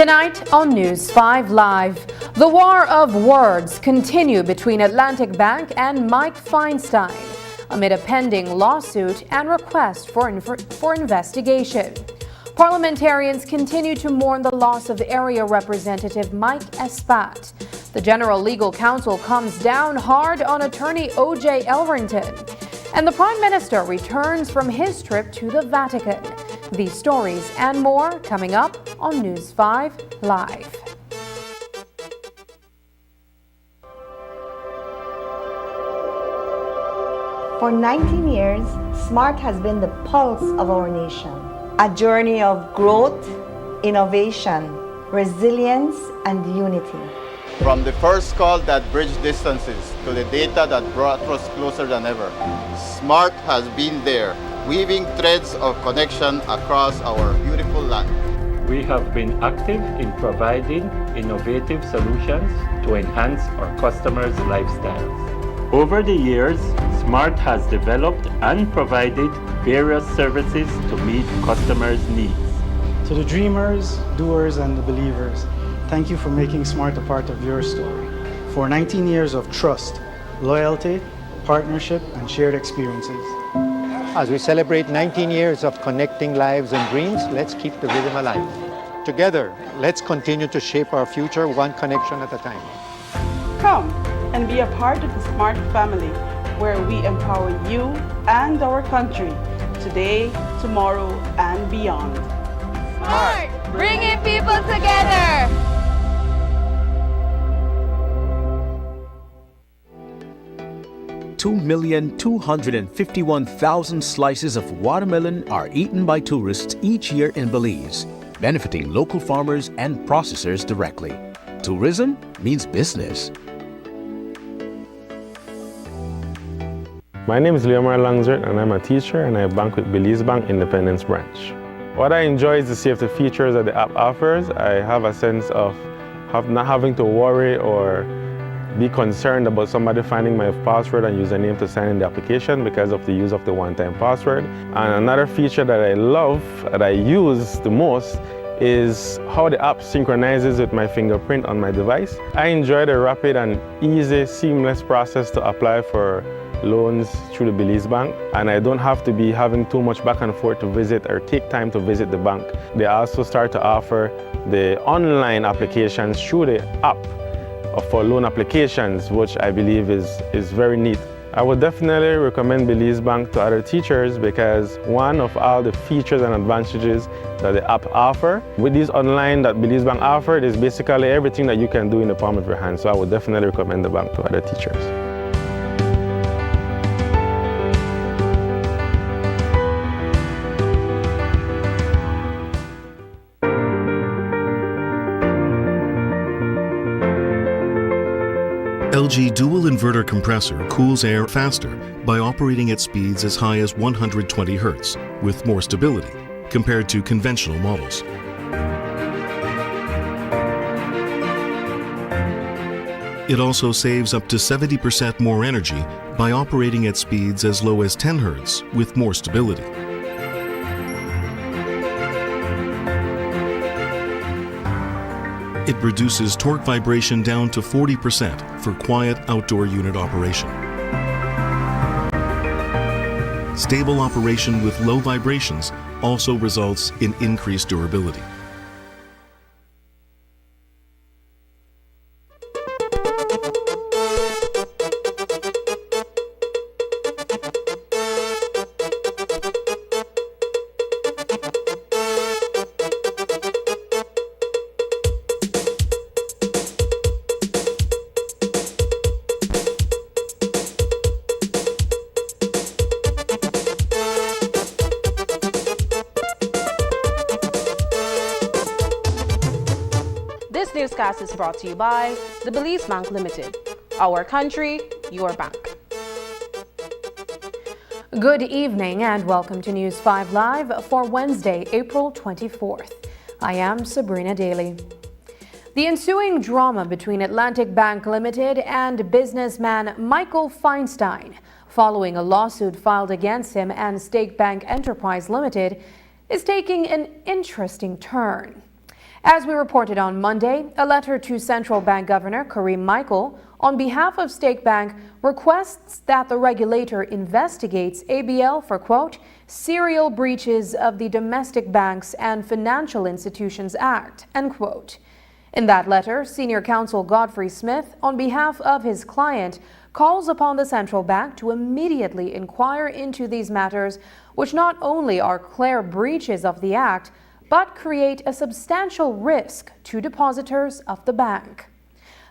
Tonight on News 5 Live, the war of words continue between Atlantic Bank and Mike Feinstein amid a pending lawsuit and request for investigation. Parliamentarians continue to mourn the loss of Area Representative Mike Espat. The General Legal Counsel comes down hard on attorney O.J. Elrington. And the Prime Minister returns from his trip to the Vatican. These stories and more coming up on News 5 Live. For 19 years, SMART has been the pulse of our nation. A journey of growth, innovation, resilience, and unity. From the first call that bridged distances to the data that brought us closer than ever, SMART has been there, weaving threads of connection across our beautiful land. We have been active in providing innovative solutions to enhance our customers' lifestyles. Over the years, SMART has developed and provided various services to meet customers' needs. To the dreamers, doers, and the believers, thank you for making SMART a part of your story. For 19 years of trust, loyalty, partnership, and shared experiences. As we celebrate 19 years of connecting lives and dreams, let's keep the rhythm alive. Together, let's continue to shape our future one connection at a time. Come and be a part of the SMART family, where we empower you and our country today, tomorrow, and beyond. SMART, bringing people together. $2,251,000 slices of watermelon are eaten by tourists each year in Belize, benefiting local farmers and processors directly. Tourism means business. My name is Leomar Langzert and I'm a teacher and I bank with Belize Bank Independence Branch. What I enjoy is the safety features that the app offers. I have a sense of not having to worry or be concerned about somebody finding my password and username to sign in the application because of the use of the one-time password. And another feature that I love, that I use the most, is how the app synchronizes with my fingerprint on my device. I enjoy the rapid and easy, seamless process to apply for loans through the Belize Bank, and I don't have to be having too much back and forth to visit or take time to visit the bank. They also start to offer the online applications through the app for loan applications, which I believe is very neat. I would definitely recommend Belize Bank to other teachers because one of all the features and advantages that the app offer, with these online that Belize Bank offered, is basically everything that you can do in the palm of your hand. So I would definitely recommend the bank to other teachers. LG dual inverter compressor cools air faster by operating at speeds as high as 120 Hz with more stability compared to conventional models. It also saves up to 70% more energy by operating at speeds as low as 10 Hz with more stability. It reduces torque vibration down to 40% for quiet outdoor unit operation. Stable operation with low vibrations also results in increased durability. This newscast is brought to you by the Belize Bank Limited. Our country, your bank. Good evening and welcome to News 5 Live for Wednesday, April 24th. I am Sabrina Daly. The ensuing drama between Atlantic Bank Limited and businessman Michael Feinstein, following a lawsuit filed against him and State Bank Enterprise Limited, is taking an interesting turn. As we reported on Monday, a letter to Central Bank Governor Kareem Michael on behalf of State Bank requests that the regulator investigates ABL for, quote, serial breaches of the Domestic Banks and Financial Institutions Act, end quote. In that letter, Senior Counsel Godfrey Smith, on behalf of his client, calls upon the central bank to immediately inquire into these matters, which not only are clear breaches of the Act, but create a substantial risk to depositors of the bank.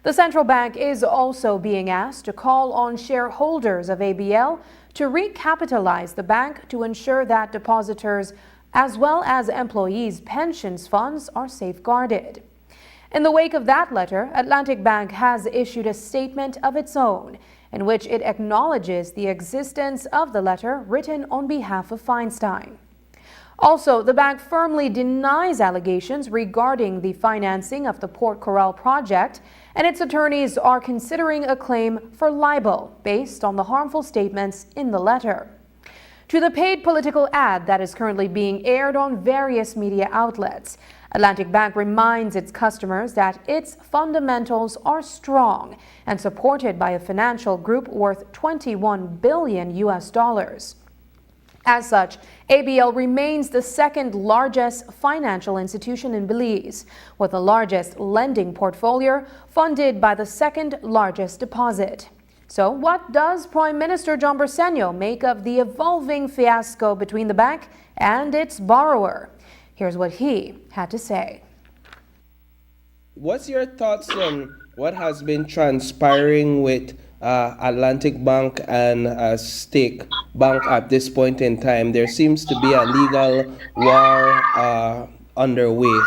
The central bank is also being asked to call on shareholders of ABL to recapitalize the bank to ensure that depositors as well as employees' pensions funds are safeguarded. In the wake of that letter, Atlantic Bank has issued a statement of its own in which it acknowledges the existence of the letter written on behalf of Feinstein. Also, the bank firmly denies allegations regarding the financing of the Port Coral project, and its attorneys are considering a claim for libel based on the harmful statements in the letter. To the paid political ad that is currently being aired on various media outlets, Atlantic Bank reminds its customers that its fundamentals are strong and supported by a financial group worth $21 billion. As such, ABL remains the second largest financial institution in Belize, with the largest lending portfolio funded by the second largest deposit. So what does Prime Minister John Briceño make of the evolving fiasco between the bank and its borrower? Here's what he had to say. What's your thoughts on what has been transpiring with Atlantic Bank and State Bank at this point in time? There seems to be a legal war underway.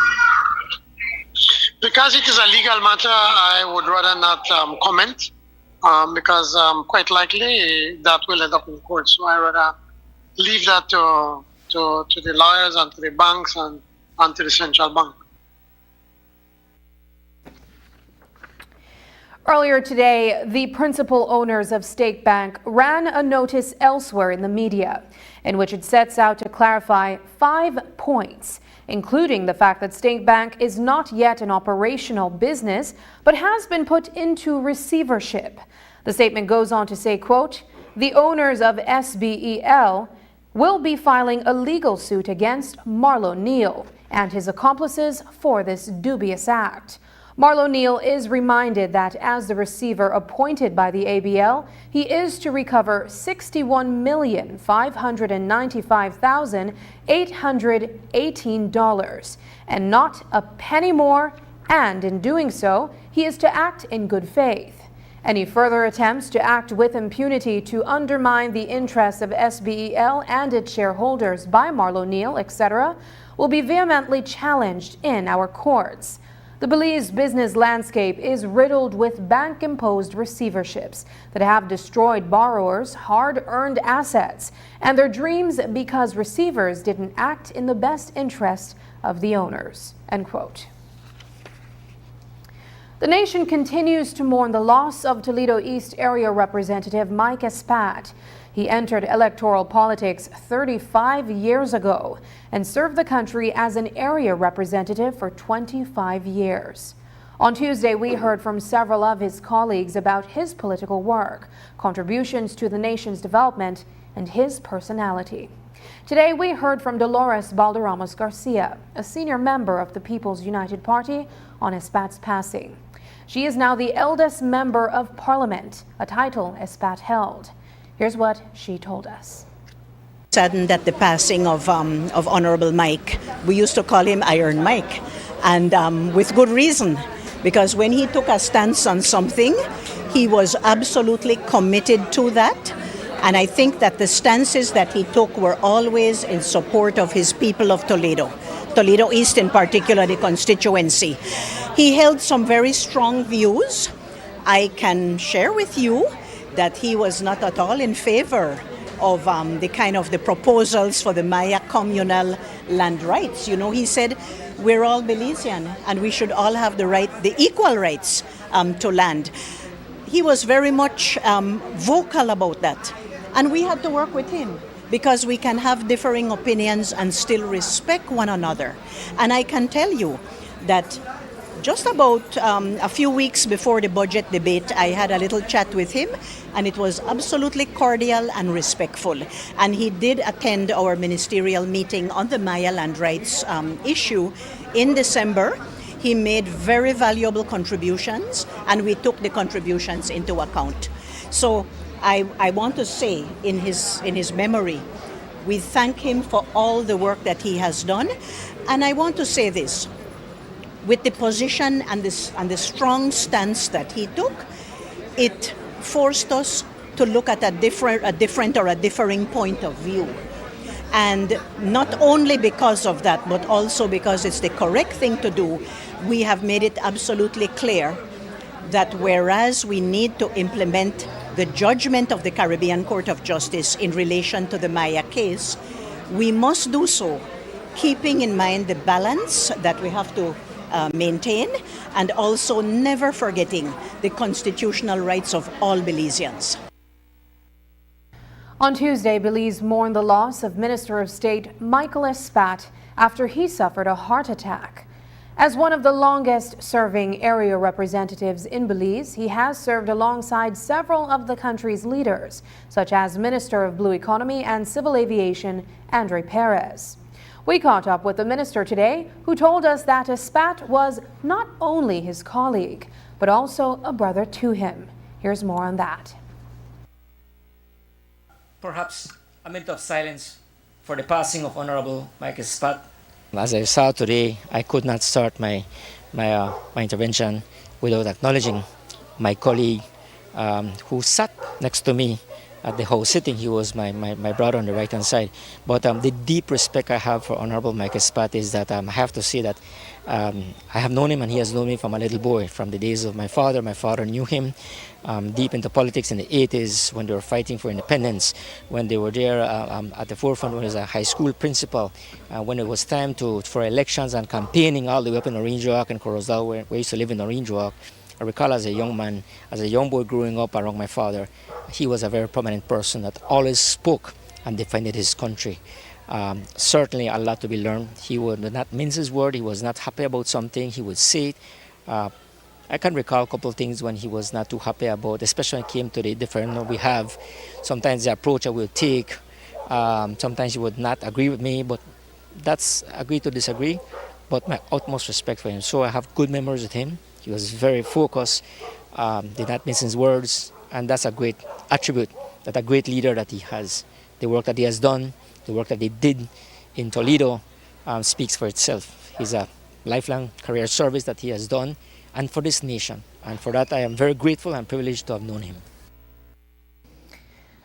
Because it is a legal matter, I would rather not comment because quite likely that will end up in court. So I rather leave that to the lawyers and to the banks and to the central bank. Earlier today, the principal owners of State Bank ran a notice elsewhere in the media in which it sets out to clarify 5 points, including the fact that State Bank is not yet an operational business, but has been put into receivership. The statement goes on to say, quote, the owners of SBEL will be filing a legal suit against Marlo Neal and his accomplices for this dubious act. Marlo Neal is reminded that as the receiver appointed by the ABL, he is to recover $61,595,818 and not a penny more, and in doing so, he is to act in good faith. Any further attempts to act with impunity to undermine the interests of SBEL and its shareholders by Marlo Neal, etc., will be vehemently challenged in our courts. The Belize business landscape is riddled with bank-imposed receiverships that have destroyed borrowers' hard-earned assets and their dreams because receivers didn't act in the best interest of the owners, end quote. The nation continues to mourn the loss of Toledo East Area Representative Mike Espat. He entered electoral politics 35 years ago and served the country as an area representative for 25 years. On Tuesday, we heard from several of his colleagues about his political work, contributions to the nation's development, and his personality. Today, we heard from Dolores Balderramos Garcia, a senior member of the People's United Party, on Espat's passing. She is now the eldest member of Parliament, a title Espat held. Here's what she told us. Saddened at the passing of Honorable Mike. We used to call him Iron Mike, and with good reason, because when he took a stance on something, he was absolutely committed to that. And I think that the stances that he took were always in support of his people of Toledo, Toledo East in particular, the constituency. He held some very strong views. I can share with you that he was not at all in favor of the proposals for the Maya communal land rights. You know, he said we're all Belizean and we should all have the equal rights to land. He was very much vocal about that. And we had to work with him because we can have differing opinions and still respect one another. And I can tell you that just about a few weeks before the budget debate, I had a little chat with him, and it was absolutely cordial and respectful. And he did attend our ministerial meeting on the Maya land rights issue in December. He made very valuable contributions, and we took the contributions into account. So I want to say in his memory, we thank him for all the work that he has done. And I want to say this, with the position and the strong stance that he took, it forced us to look at a differing point of view. And not only because of that, but also because it's the correct thing to do, we have made it absolutely clear that whereas we need to implement the judgment of the Caribbean Court of Justice in relation to the Maya case, we must do so, keeping in mind the balance that we have to maintain, and also never forgetting the constitutional rights of all Belizeans. On Tuesday, Belize mourned the loss of Minister of State Michael Espat after he suffered a heart attack. As one of the longest-serving area representatives in Belize, he has served alongside several of the country's leaders, such as Minister of Blue Economy and Civil Aviation, Andre Perez. We caught up with the minister today, who told us that Espat was not only his colleague, but also a brother to him. Here's more on that. Perhaps a minute of silence for the passing of Honorable Mike Espat. As I saw today, I could not start my intervention without acknowledging my colleague who sat next to me at the whole sitting. He was my brother on the right-hand side. But the deep respect I have for Honorable Mike Espat is that I have to say that I have known him and he has known me from a little boy, from the days of my father. My father knew him deep into politics in the 80s when they were fighting for independence, when they were there at the forefront when he was a high school principal, when it was time for elections and campaigning all the way up in Orange Walk and Corozal, where I used to live in Orange Walk. I recall as a young man, as a young boy growing up around my father, he was a very prominent person that always spoke and defended his country. Certainly a lot to be learned. He would not mince his word. He was not happy about something, he would say it. I can recall a couple of things when he was not too happy about, especially when it came to the different we have. Sometimes the approach I will take, sometimes he would not agree with me, but that's agree to disagree, but my utmost respect for him. So I have good memories with him. He was very focused, did not mince his words, and that's a great attribute that a great leader that he has. The work that he has done, the work that he did in Toledo speaks for itself. He's a lifelong career service that he has done, and for this nation. And for that, I am very grateful and privileged to have known him.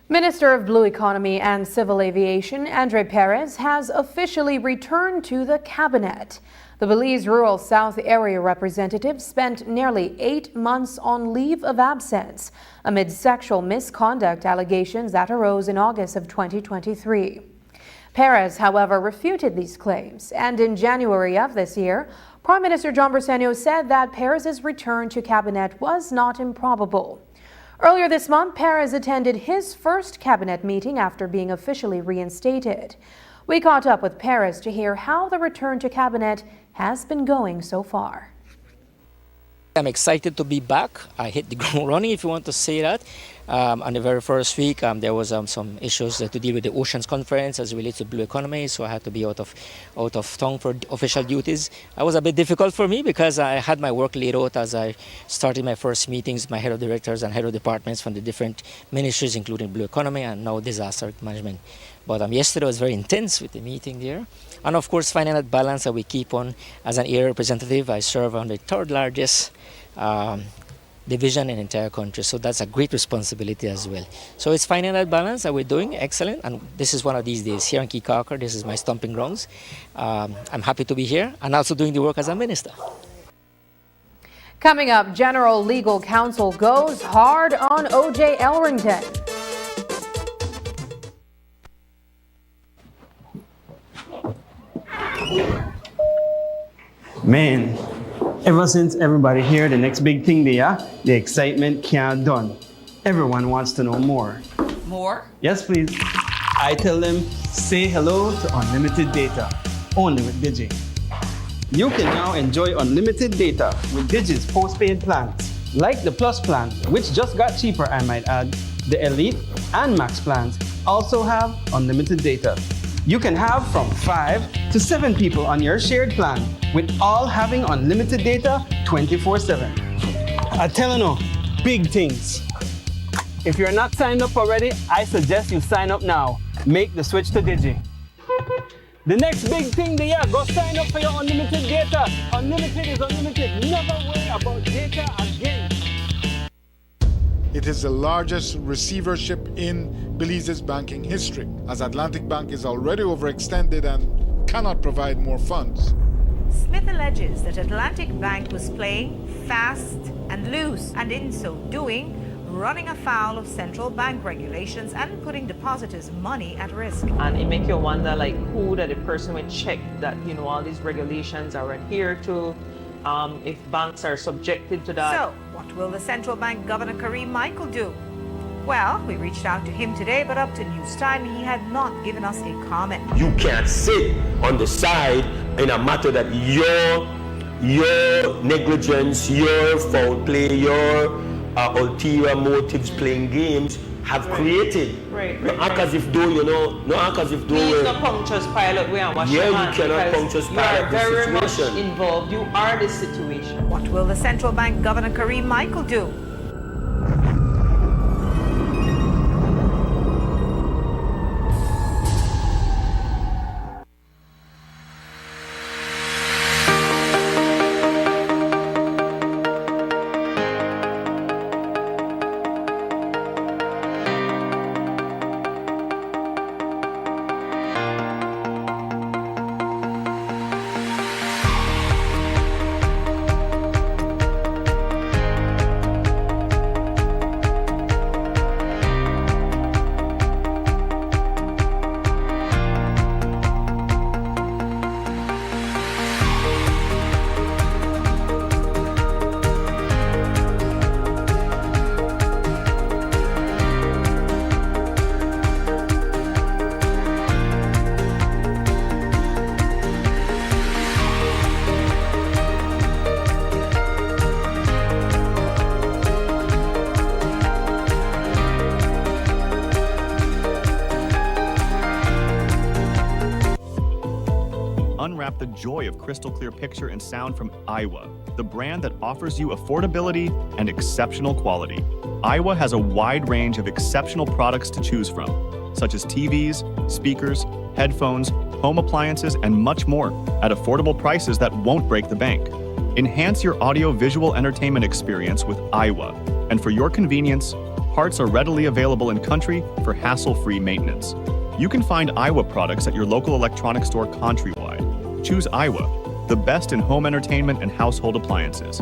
Minister of Blue Economy and Civil Aviation, Andre Perez, has officially returned to the cabinet. The Belize Rural South Area representative spent nearly 8 months on leave of absence amid sexual misconduct allegations that arose in August of 2023. Perez, however, refuted these claims, and in January of this year, Prime Minister John Briceño said that Perez's return to cabinet was not improbable. Earlier this month, Perez attended his first cabinet meeting after being officially reinstated. We caught up with Perez to hear how the return to cabinet has been going so far. I'm excited to be back. I hit the ground running, if you want to say that. On the very first week, there was some issues to deal with the Oceans Conference as it relates to blue economy, so I had to be out of town for official duties. It was a bit difficult for me because I had my work laid out as I started my first meetings with my head of directors and head of departments from the different ministries, including blue economy and now disaster management. But yesterday was very intense with the meeting there. And of course, finding that balance that we keep on as an area representative. I serve on the third largest division in the entire country, so that's a great responsibility as well. So it's finding that balance, and we're doing excellent, and this is one of these days here in Keycarker. This is my stomping grounds. I'm happy to be here and also doing the work as a minister. Coming up, General Legal Counsel goes hard on O.J. Elrington. Man, ever since everybody here, the next big thing there, the excitement can't done. Everyone wants to know more. More? Yes, please. I tell them, say hello to unlimited data, only with Digi. You can now enjoy unlimited data with Digi's postpaid plans, like the Plus plan, which just got cheaper, I might add. The Elite and Max plans also have unlimited data. You can have from 5 to 7 people on your shared plan, with all having unlimited data 24/7. I tell you no, big things. If you're not signed up already, I suggest you sign up now. Make the switch to Digi. The next big thing there, go sign up for your unlimited data. Unlimited is unlimited. Never worry about data again. It is the largest receivership in Belize's banking history, as Atlantic Bank is already overextended and cannot provide more funds. Smith alleges that Atlantic Bank was playing fast and loose, and in so doing, running afoul of central bank regulations and putting depositors' money at risk. And it makes you wonder, like, who that the person would check that, all these regulations are adhered to, if banks are subjected to that. So, what will the central bank governor Kareem Michael do? Well, we reached out to him today, but up to news time, he had not given us a comment. You can't sit on the side in a matter that your negligence, your foul play, your ulterior motives playing games have created. Right. No act as if though, no act as if though. He's not punctuous pilot way and wash your hands. You cannot punctuous pilot the situation. You are very much involved. You are the situation. What will the central bank governor Kareem Michael do? Unwrap the joy of crystal clear picture and sound from Iowa, the brand that offers you affordability and exceptional quality. Iowa has a wide range of exceptional products to choose from, such as TVs, speakers, headphones, home appliances, and much more at affordable prices that won't break the bank. Enhance your audio-visual entertainment experience with Iowa, and for your convenience, parts are readily available in country for hassle-free maintenance. You can find Iowa products at your local electronics store countrywide. Choose Iowa, the best in home entertainment and household appliances.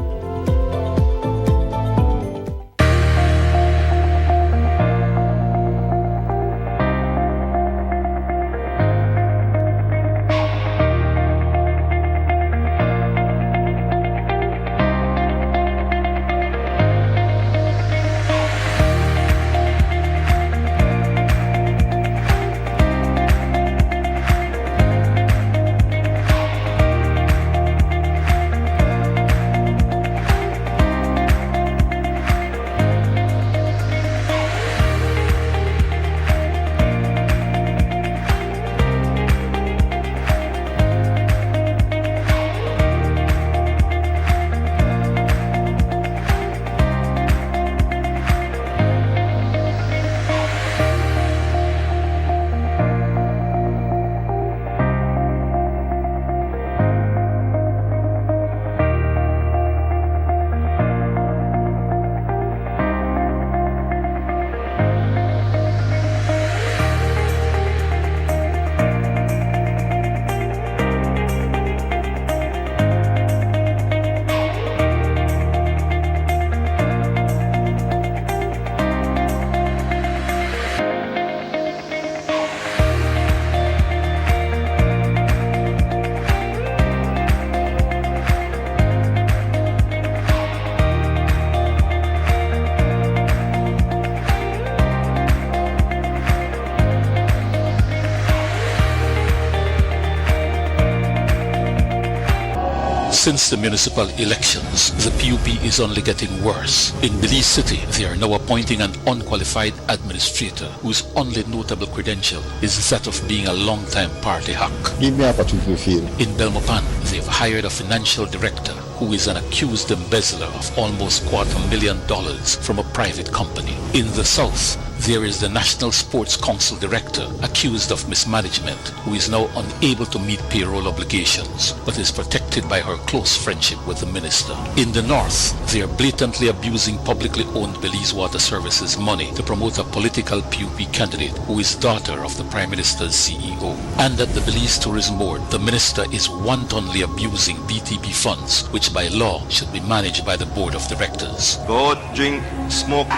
Since the municipal elections, the PUP is only getting worse. In Belize City, they are now appointing an unqualified administrator whose only notable credential is that of being a long-time party hack. Give me an opportunity to feel. In Belmopan, they've hired a financial director who is an accused embezzler of almost $250,000 from a private company. In the south, there is the National Sports Council director accused of mismanagement who is now unable to meet payroll obligations but is protected by her close friendship with the minister. In the north, they are blatantly abusing publicly owned Belize Water Services money to promote a political PUP candidate who is daughter of the Prime Minister's CEO. And at the Belize Tourism Board, the minister is wantonly abusing BTB funds, which by law should be managed by the board of directors. Go out, drink, smoke.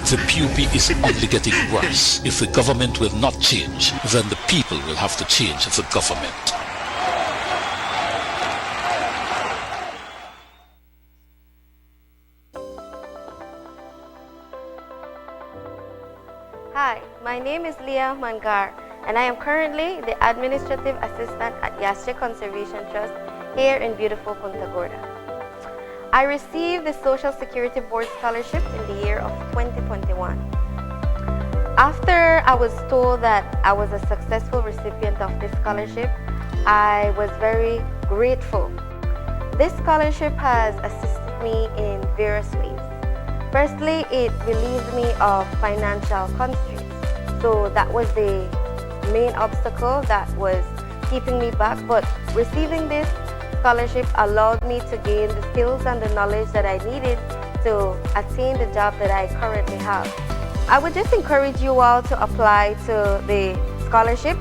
The PUP is only getting worse. If the government will not change, then the people will have to change the government. Hi, my name is Leah Mangar, and I am currently the Administrative Assistant at YWCA Conservation Trust here in beautiful Punta Gorda. I received the Social Security Board Scholarship in the year of 2021. After I was told that I was a successful recipient of this scholarship, I was very grateful. This scholarship has assisted me in various ways. Firstly, it relieved me of financial constraints. So that was the main obstacle that was keeping me back. But receiving this scholarship allowed me to gain the skills and the knowledge that I needed to attain the job that I currently have. I would just encourage you all to apply to the scholarship,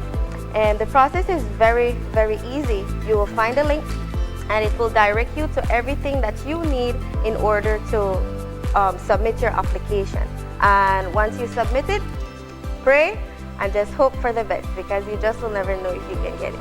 and the process is very, very easy. You will find a link and it will direct you to everything that you need in order to submit your application. And once you submit it, pray and just hope for the best, because you just will never know if you can get it.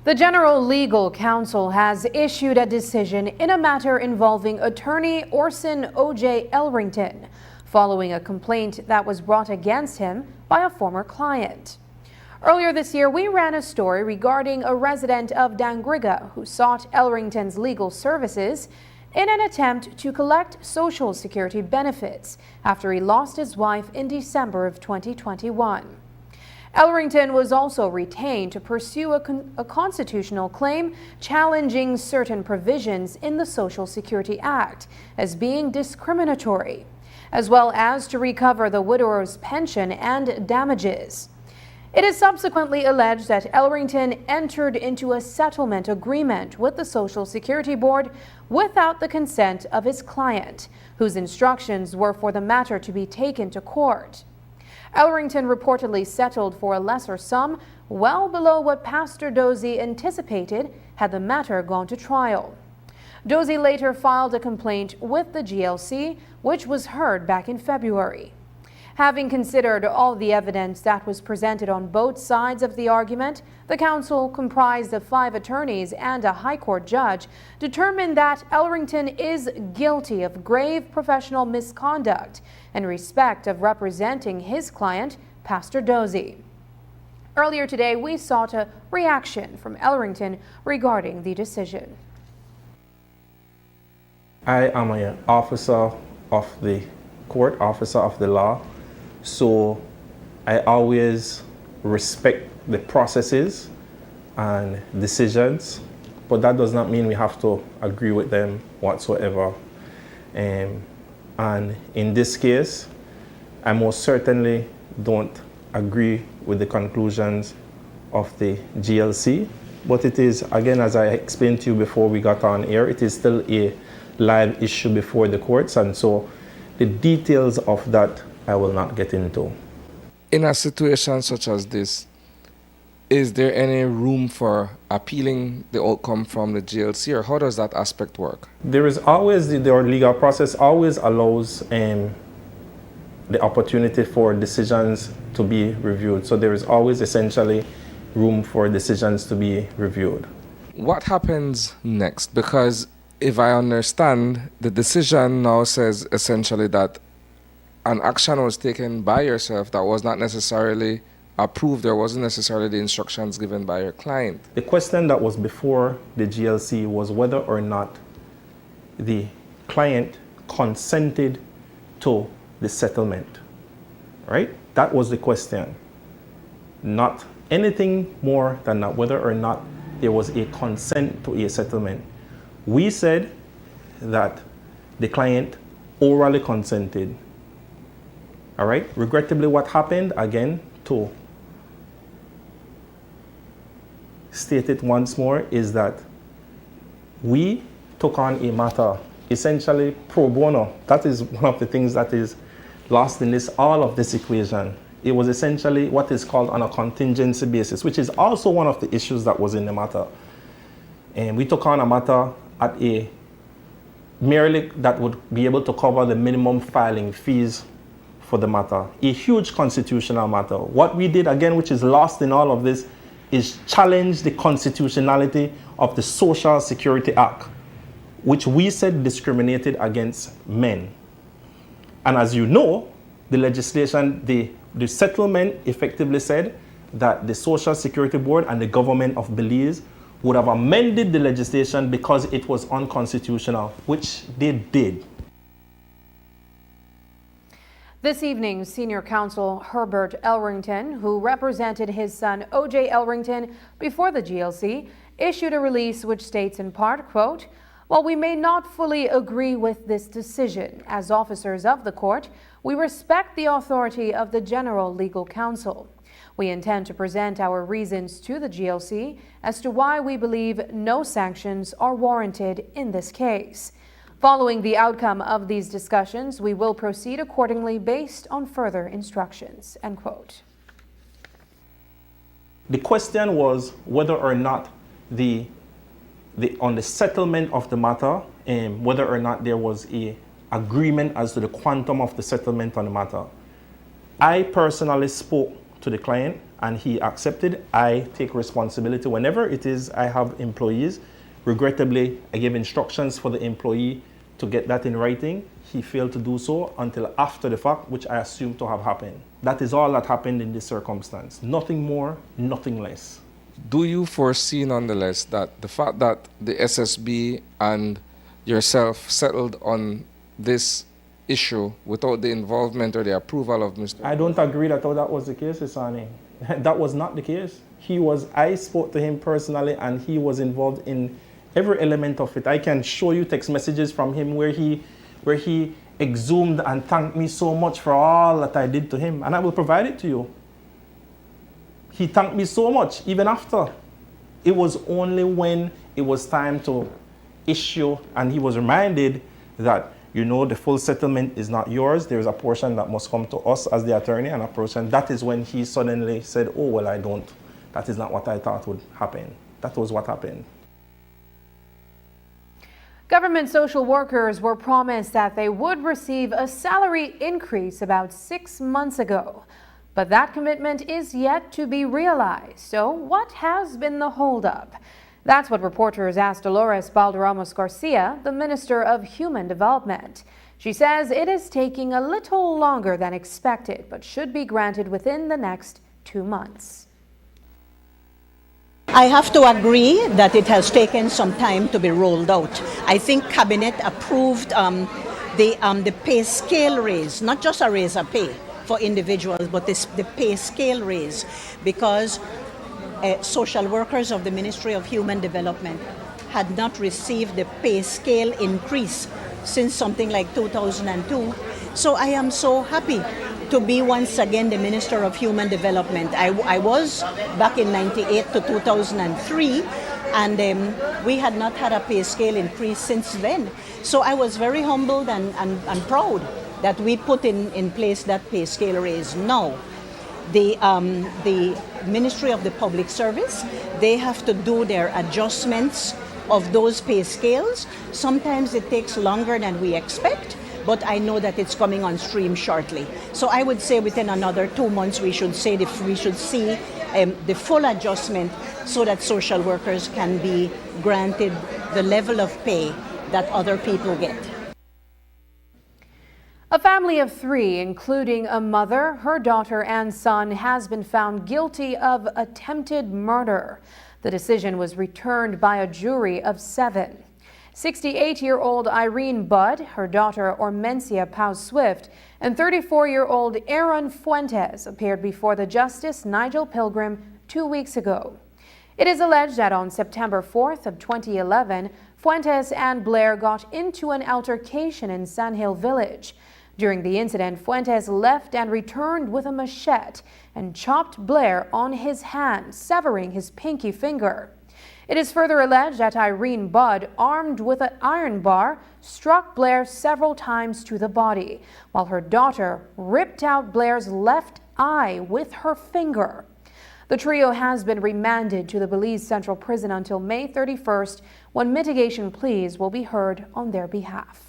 The General Legal Counsel has issued a decision in a matter involving attorney Orson O.J. Elrington, following a complaint that was brought against him by a former client. Earlier this year, we ran a story regarding a resident of Dangriga who sought Elrington's legal services in an attempt to collect Social Security benefits after he lost his wife in December of 2021. Elrington was also retained to pursue a constitutional claim challenging certain provisions in the Social Security Act as being discriminatory, as well as to recover the widower's pension and damages. It is subsequently alleged that Elrington entered into a settlement agreement with the Social Security Board without the consent of his client, whose instructions were for the matter to be taken to court. Elrington reportedly settled for a lesser sum, well below what Pastor Dozie anticipated had the matter gone to trial. Dozie later filed a complaint with the GLC, which was heard back in February. Having considered all the evidence that was presented on both sides of the argument, the council, comprised of 5 attorneys and a high court judge, determined that Elrington is guilty of grave professional misconduct in respect of representing his client, Pastor Dozie. Earlier today, we sought a reaction from Elrington regarding the decision. I am an officer of the court, officer of the law. So I always respect the processes and decisions, but that does not mean we have to agree with them whatsoever. And in this case, I most certainly don't agree with the conclusions of the GLC, but it is, again, as I explained to you before we got on air, it is still a live issue before the courts, and so the details of that I will not get into. In a situation such as this, is there any room for appealing the outcome from the GLC, or how does that aspect work? There is always, the legal process always allows the opportunity for decisions to be reviewed. So there is always essentially room for decisions to be reviewed. What happens next? Because if I understand, the decision now says essentially that an action was taken by yourself that was not necessarily approved, there wasn't necessarily the instructions given by your client. The question that was before the GLC was whether or not the client consented to the settlement, right? That was the question. Not anything more than that, whether or not there was a consent to a settlement. We said that the client orally consented. All right? Regrettably, what happened, again, to state it once more, is that we took on a matter essentially pro bono. That is one of the things that is lost in all of this equation. It was essentially what is called on a contingency basis, which is also one of the issues that was in the matter. And we took on a matter at a merely that would be able to cover the minimum filing fees for the matter. A huge constitutional matter. What we did, again, which is lost in all of this, is challenge the constitutionality of the Social Security Act, which we said discriminated against men. And as you know, the legislation, the settlement effectively said that the Social Security Board and the government of Belize would have amended the legislation because it was unconstitutional, which they did. This evening, Senior Counsel Herbert Elrington, who represented his son O.J. Elrington before the GLC, issued a release which states in part, quote, "While we may not fully agree with this decision, as officers of the court, we respect the authority of the General Legal Counsel. We intend to present our reasons to the GLC as to why we believe no sanctions are warranted in this case. Following the outcome of these discussions, we will proceed accordingly based on further instructions," end quote. The question was whether or not on the settlement of the matter, whether or not there was a agreement as to the quantum of the settlement on the matter. I personally spoke to the client and he accepted. I take responsibility whenever it is I have employees. Regrettably, I gave instructions for the employee to get that in writing. He failed to do so until after the fact, which I assume to have happened. That is all that happened in this circumstance. Nothing more, nothing less. Do you foresee nonetheless that the fact that the SSB and yourself settled on this issue without the involvement or the approval of Mr. I don't agree that was the case, Isani. That was not the case. I spoke to him personally and he was involved in every element of it. I can show you text messages from him where he exhumed and thanked me so much for all that I did to him, and I will provide it to you. He thanked me so much even after. It was only when it was time to issue and he was reminded that, you know, the full settlement is not yours. There is a portion that must come to us as the attorney and a portion. That is when he suddenly said, oh, well, I don't. That is not what I thought would happen. That was what happened. Government social workers were promised that they would receive a salary increase about 6 months ago. But that commitment is yet to be realized. So what has been the holdup? That's what reporters asked Dolores Balderramos Garcia, the Minister of Human Development. She says it is taking a little longer than expected, but should be granted within the next 2 months. I have to agree that it has taken some time to be rolled out. I think Cabinet approved the pay scale raise, not just a raise of pay for individuals, but the pay scale raise, because social workers of the Ministry of Human Development had not received the pay scale increase since something like 2002. So I am so happy to be once again the Minister of Human Development. I was back in 98 to 2003, and we had not had a pay scale increase since then. So I was very humbled and proud that we put in place that pay scale raise. Now, the Ministry of the Public Service, they have to do their adjustments of those pay scales. Sometimes it takes longer than we expect, but I know that it's coming on stream shortly. So I would say within another 2 months we should see the full adjustment so that social workers can be granted the level of pay that other people get. A family of 3, including a mother, her daughter, and son, has been found guilty of attempted murder. The decision was returned by a jury of 7. 68-year-old Irene Budd, her daughter Ormencia Pau-Swift, and 34-year-old Aaron Fuentes appeared before the Justice Nigel Pilgrim 2 weeks ago. It is alleged that on September 4th of 2011, Fuentes and Blair got into an altercation in Sand Hill Village. During the incident, Fuentes left and returned with a machete and chopped Blair on his hand, severing his pinky finger. It is further alleged that Irene Budd, armed with an iron bar, struck Blair several times to the body, while her daughter ripped out Blair's left eye with her finger. The trio has been remanded to the Belize Central Prison until May 31st, when mitigation pleas will be heard on their behalf.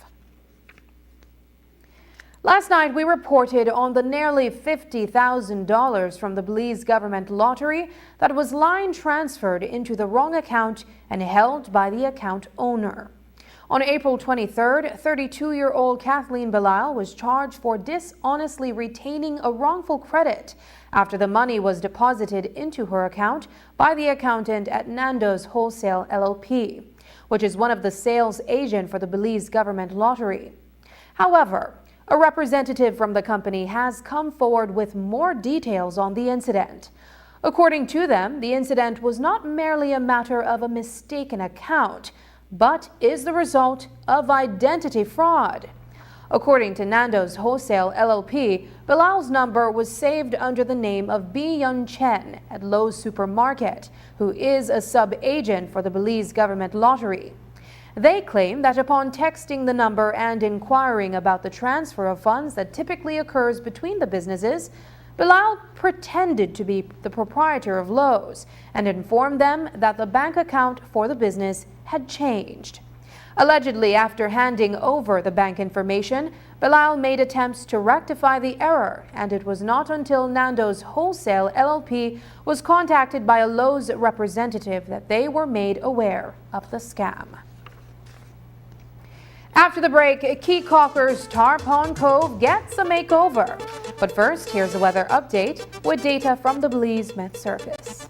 Last night, we reported on the nearly $50,000 from the Belize government lottery that was line transferred into the wrong account and held by the account owner. On April 23rd, 32-year-old Kathleen Belisle was charged for dishonestly retaining a wrongful credit after the money was deposited into her account by the accountant at Nando's Wholesale LLP, which is one of the sales agent for the Belize government lottery. However, a representative from the company has come forward with more details on the incident. According to them, the incident was not merely a matter of a mistaken account, but is the result of identity fraud. According to Nando's Wholesale LLP, Bilal's number was saved under the name of Bi Yun Chen at Lowe's Supermarket, who is a sub-agent for the Belize government lottery. They claim that upon texting the number and inquiring about the transfer of funds that typically occurs between the businesses, Bilal pretended to be the proprietor of Lowe's and informed them that the bank account for the business had changed. Allegedly, after handing over the bank information, Bilal made attempts to rectify the error, and it was not until Nando's Wholesale LLP was contacted by a Lowe's representative that they were made aware of the scam. After the break, Key Cocker's Tarpon Cove gets a makeover. But first, here's a weather update with data from the Belize Met Service.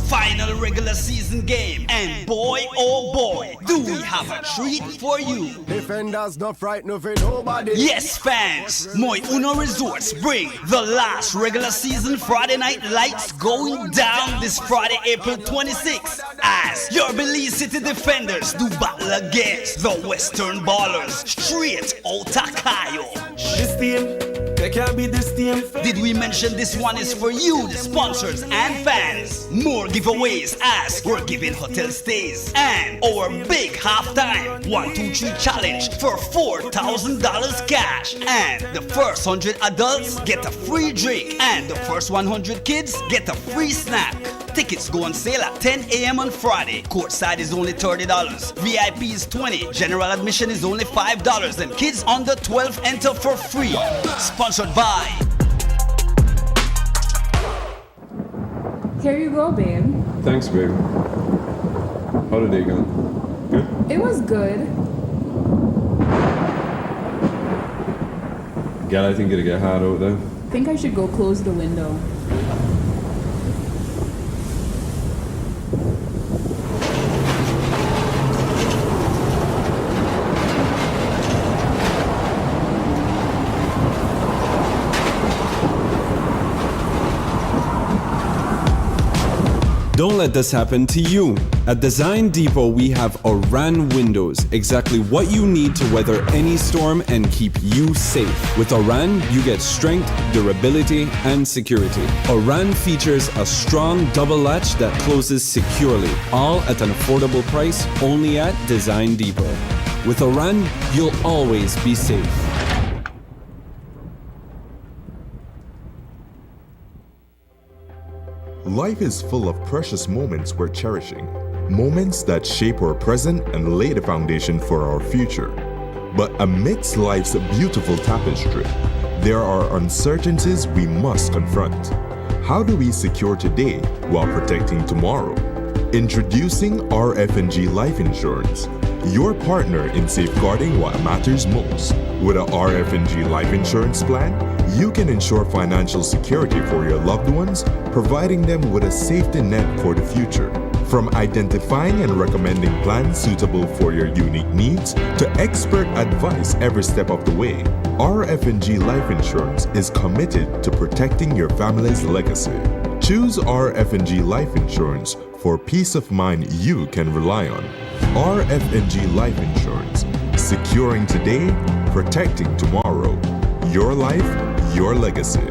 Final regular season game, and boy oh boy, do we have a treat for you. Defenders not frightened of nobody. Yes, fans, Moy Uno Resorts bring the last regular season Friday night lights going down this Friday, April 26th, as your Belize City Defenders do battle against the Western Ballers straight outta Cayo. This team, they can't be this team. Did we mention this one is for you, the sponsors and fans? More giveaways as we're giving hotel stays and our big halftime 1, 2, 3 challenge for $4,000 cash, and the first 100 adults get a free drink and the first 100 kids get a free snack. Tickets go on sale at 10 a.m. on Friday. Courtside is only $30. VIP is $20. General admission is only $5, and kids under 12 enter for free. Sponsored by. Here you go, babe. Thanks, babe. How did it go? Good? It was good. Gal, I think it'll get hard out there. I think I should go close the window. Don't let this happen to you. At Design Depot, we have Oran windows, exactly what you need to weather any storm and keep you safe. With Oran, you get strength, durability, and security. Oran features a strong double latch that closes securely, all at an affordable price, only at Design Depot. With Oran, you'll always be safe. Life is full of precious moments we're cherishing. Moments that shape our present and lay the foundation for our future. But amidst life's beautiful tapestry, there are uncertainties we must confront. How do we secure today while protecting tomorrow? Introducing RF&G Life Insurance, your partner in safeguarding what matters most. With a RF&G Life Insurance plan, you can ensure financial security for your loved ones, providing them with a safety net for the future. From identifying and recommending plans suitable for your unique needs to expert advice every step of the way, RF&G Life Insurance is committed to protecting your family's legacy. Choose RF&G Life Insurance for peace of mind you can rely on. RF&G Life Insurance, securing today, protecting tomorrow. Your life, your legacy.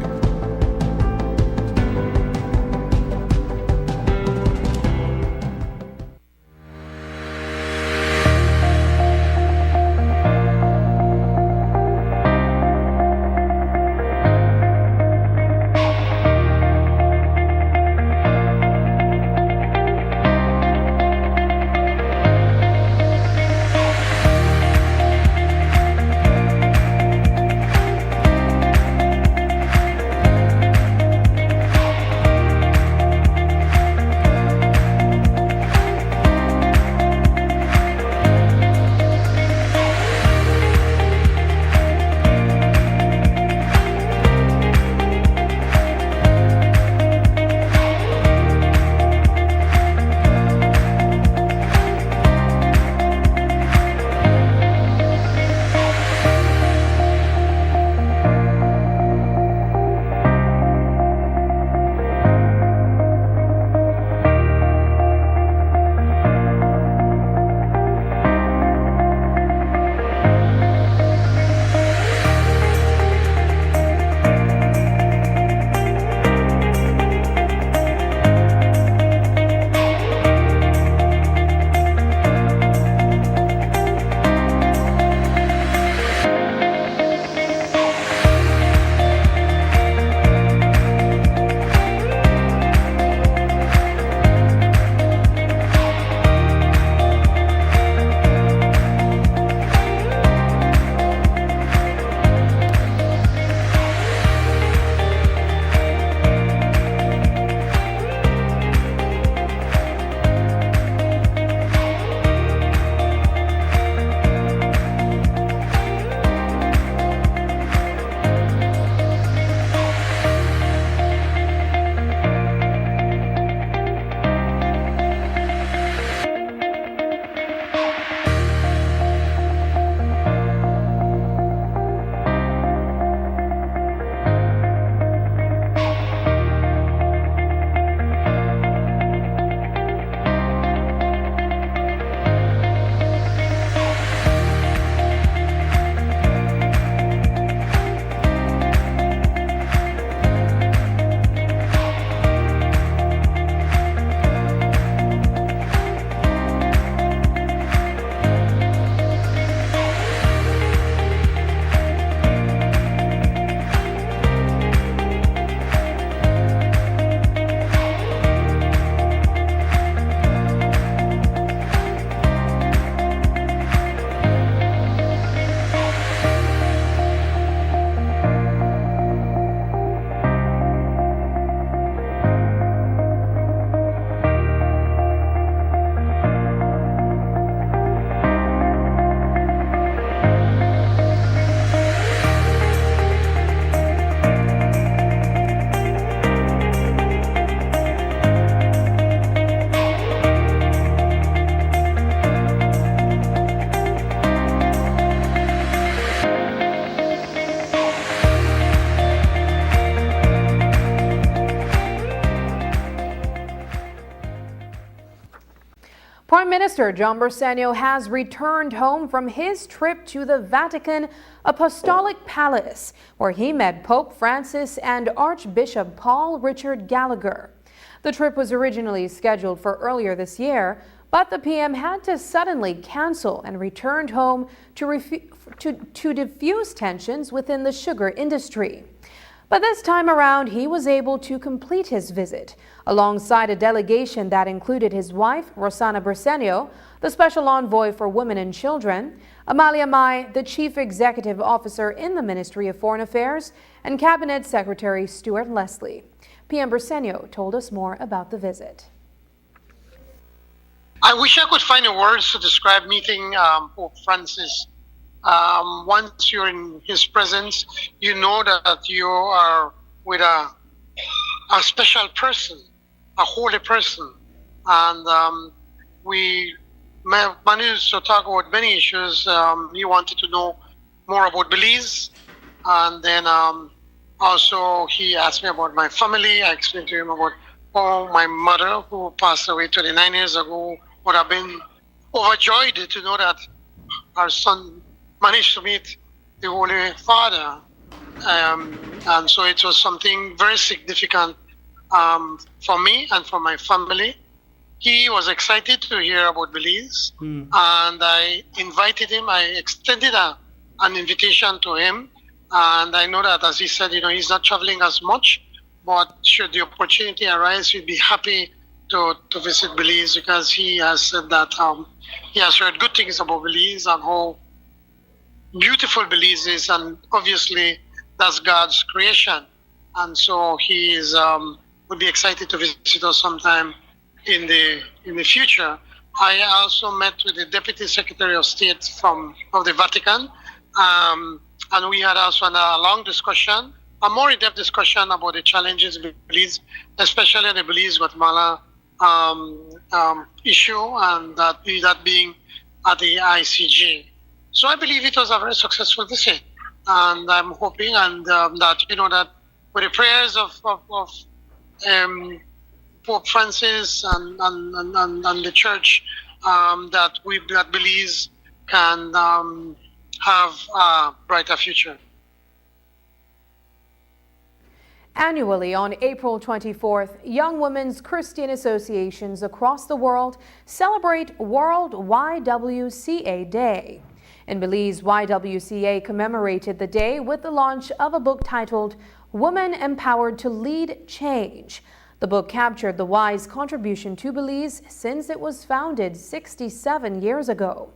Minister John Bersenio has returned home from his trip to the Vatican Apostolic Palace, where he met Pope Francis and Archbishop Paul Richard Gallagher. The trip was originally scheduled for earlier this year, but the PM had to suddenly cancel and returned home to diffuse tensions within the sugar industry. But this time around, he was able to complete his visit alongside a delegation that included his wife, Rosana Bersenio, the Special Envoy for Women and Children, Amalia Mai, the Chief Executive Officer in the Ministry of Foreign Affairs, and Cabinet Secretary Stuart Leslie. PM Bersenio told us more about the visit. I wish I could find the words to describe meeting Pope Francis. Once you're in his presence, you know that you are with a special person, a holy person. And we managed to talk about many issues. He wanted to know more about Belize. And then also he asked me about my family. I explained to him about my mother, who passed away 29 years ago, would have been overjoyed to know that our son managed to meet the Holy Father. And so it was something very significant for me and for my family. He was excited to hear about Belize, and I invited him. I extended an invitation to him, and I know that, as he said, he's not traveling as much, but should the opportunity arise, he'd be happy to visit Belize, because he has said that he has heard good things about Belize and how beautiful Belize is, and obviously that's God's creation. And so he is would be excited to visit us sometime in the future. I also met with the Deputy Secretary of State of the Vatican, and we had also a long discussion, a more in-depth discussion about the challenges in Belize, especially the Belize-Guatemala issue, and that being at the ICG. So I believe it was a very successful visit, and I'm hoping that that with the prayers of Pope Francis and the Church, that Belize can have a brighter future. Annually on April 24th, young women's Christian associations across the world celebrate World YWCA Day. In Belize, YWCA commemorated the day with the launch of a book titled Women Empowered to Lead Change. The book captured the Y's contribution to Belize since it was founded 67 years ago.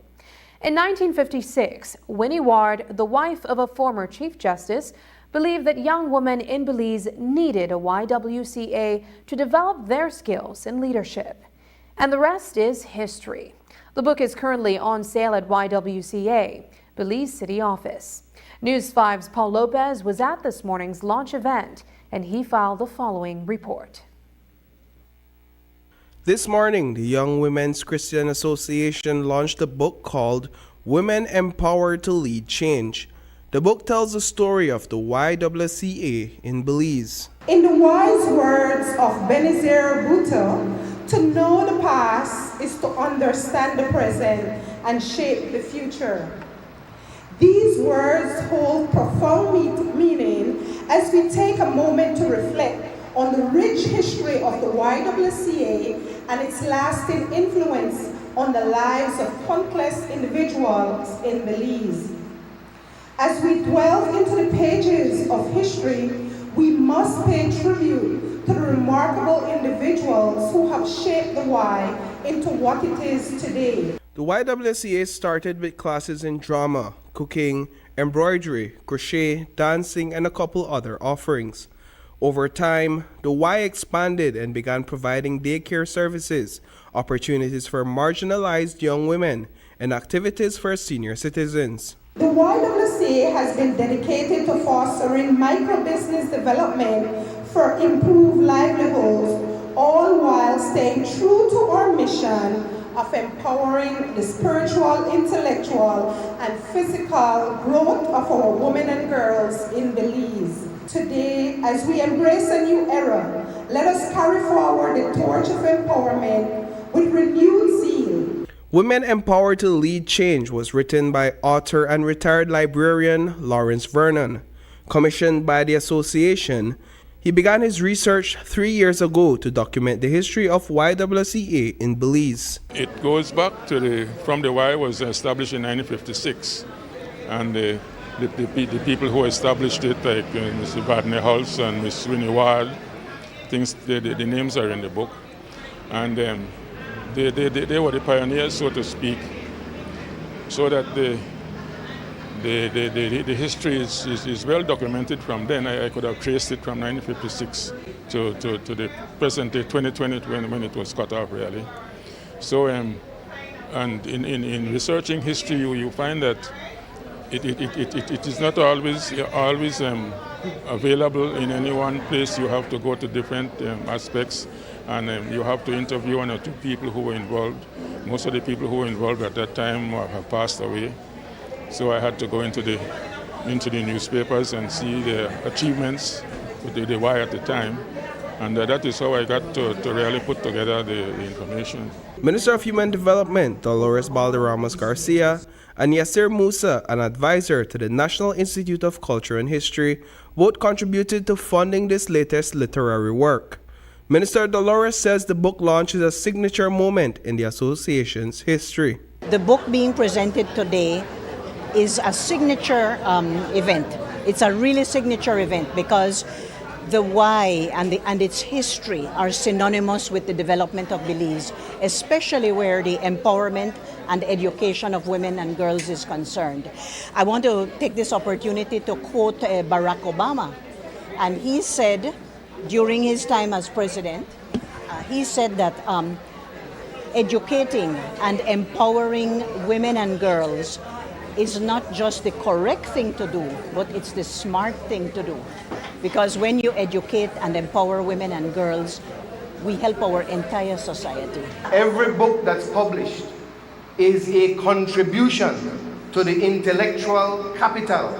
In 1956, Winnie Ward, the wife of a former Chief Justice, believed that young women in Belize needed a YWCA to develop their skills in leadership. And the rest is history. The book is currently on sale at YWCA, Belize City Office. News 5's Paul Lopez was at this morning's launch event, and he filed the following report. This morning, the Young Women's Christian Association launched a book called Women Empowered to Lead Change. The book tells the story of the YWCA in Belize. In the wise words of Benazir Bhutto, to know the past is to understand the present and shape the future. These words hold profound meaning as we take a moment to reflect on the rich history of the YWCA and its lasting influence on the lives of countless individuals in Belize. As we delve into the pages of history, we must pay tribute to the remarkable individuals who have shaped the Y into what it is today. The YWCA started with classes in drama, cooking, embroidery, crochet, dancing, and a couple other offerings. Over time, the Y expanded and began providing daycare services, opportunities for marginalized young women, and activities for senior citizens. The YWCA has been dedicated to fostering micro-business development for improved livelihoods, all while staying true to our mission of empowering the spiritual, intellectual, and physical growth of our women and girls in Belize. Today, as we embrace a new era, let us carry forward the torch of empowerment with renewed zeal. Women Empowered to Lead Change was written by author and retired librarian Lawrence Vernon. Commissioned by the association, he began his research 3 years ago to document the history of YWCA in Belize. It goes back to from the Y was established in 1956, and the people who established it, like Mr. Barney Hulse and Miss Winnie Ward, the names are in the book, and they were the pioneers, so to speak, so that the history is well documented from then. I could have traced it from 1956 to the present day, 2020, when it was cut off, really. So, and in researching history, you find that it is not always available in any one place. You have to go to different aspects, and you have to interview one or two people who were involved. Most of the people who were involved at that time have passed away. So I had to go into the newspapers and see the achievements with the Y at the time. And that is how I got to really put together the information. Minister of Human Development, Dolores Balderramos Garcia, and Yasser Musa, an advisor to the National Institute of Culture and History, both contributed to funding this latest literary work. Minister Dolores says the book launch is a signature moment in the association's history. The book being presented today is a signature event. It's a really signature event because the Y and its history are synonymous with the development of Belize, especially where the empowerment and education of women and girls is concerned. I want to take this opportunity to quote Barack Obama. And he said, during his time as president, he said that educating and empowering women and girls is not just the correct thing to do, but it's the smart thing to do. Because when you educate and empower women and girls, we help our entire society. Every book that's published is a contribution to the intellectual capital,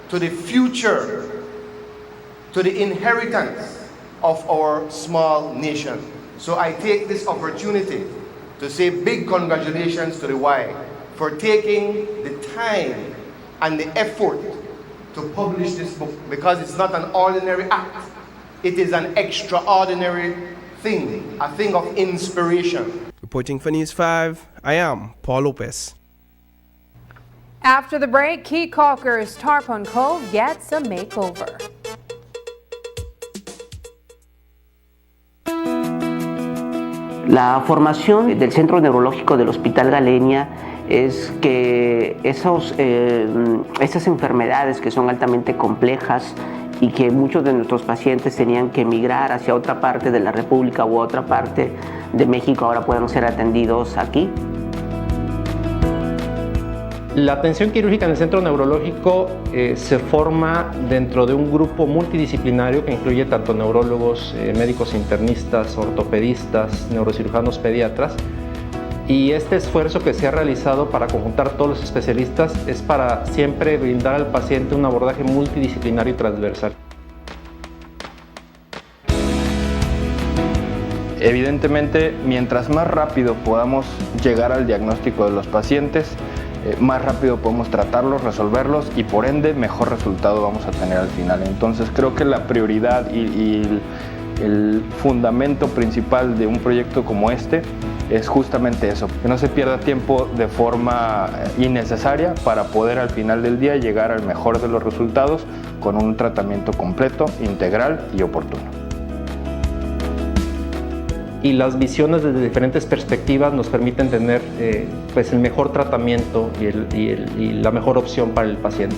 to the future, to the inheritance of our small nation. So I take this opportunity to say big congratulations to the Y for taking the time and the effort to publish this book, because it's not an ordinary act. It is an extraordinary thing, a thing of inspiration. Reporting for News 5, I am Paul Lopez. After the break, Key Calker's Tarpon Cove gets a makeover. La formación del Centro Neurológico del Hospital Galenia es que esas enfermedades que son altamente complejas y que muchos de nuestros pacientes tenían que emigrar hacia otra parte de la República u otra parte de México, ahora puedan ser atendidos aquí. La atención quirúrgica en el centro neurológico se forma dentro de un grupo multidisciplinario que incluye tanto neurólogos, médicos internistas, ortopedistas, neurocirujanos, pediatras. Y este esfuerzo que se ha realizado para conjuntar todos los especialistas es para siempre brindar al paciente un abordaje multidisciplinario y transversal. Evidentemente, mientras más rápido podamos llegar al diagnóstico de los pacientes, más rápido podemos tratarlos, resolverlos y por ende mejor resultado vamos a tener al final. Entonces creo que la prioridad y el fundamento principal de un proyecto como este es justamente eso, que no se pierda tiempo de forma innecesaria para poder al final del día llegar al mejor de los resultados con un tratamiento completo, integral y oportuno. Y las visiones desde diferentes perspectivas nos permiten tener pues el mejor tratamiento y la mejor opción para el paciente.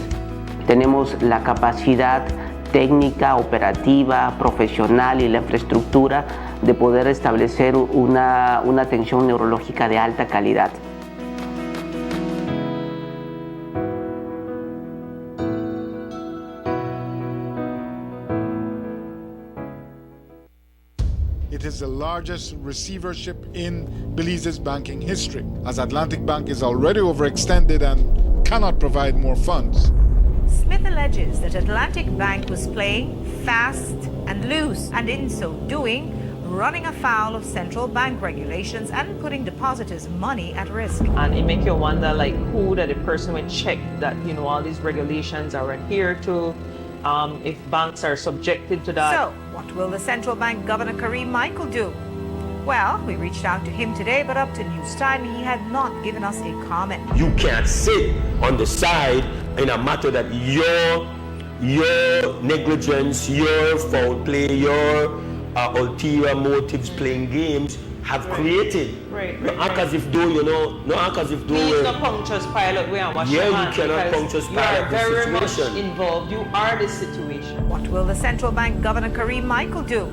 Tenemos la capacidad técnica, operativa, profesional y la infraestructura de poder establecer una atención neurológica de alta calidad. It is the largest receivership in Belize's banking history, as Atlantic Bank is already overextended and cannot provide more funds. Smith alleges that Atlantic Bank was playing fast and loose, and in so doing, running afoul of central bank regulations and putting depositors' money at risk. And it makes you wonder, like, who that the person would check that, you know, all these regulations are adhered to, if banks are subjected to that. So, what will the central bank Governor Kareem Michael do? Well, we reached out to him today, but up to news time, he had not given us a comment. You can't sit on the side in a matter that your negligence, your foul play, your ulterior motives, playing games have created. Right. No act as if though, you know, no act as if though. He's not punctuous pilot way and wash your hands. Yeah, you cannot punctuous pilot the situation. You are very situation. much involved. You are the situation. What will the central bank Governor Kareem Michael do?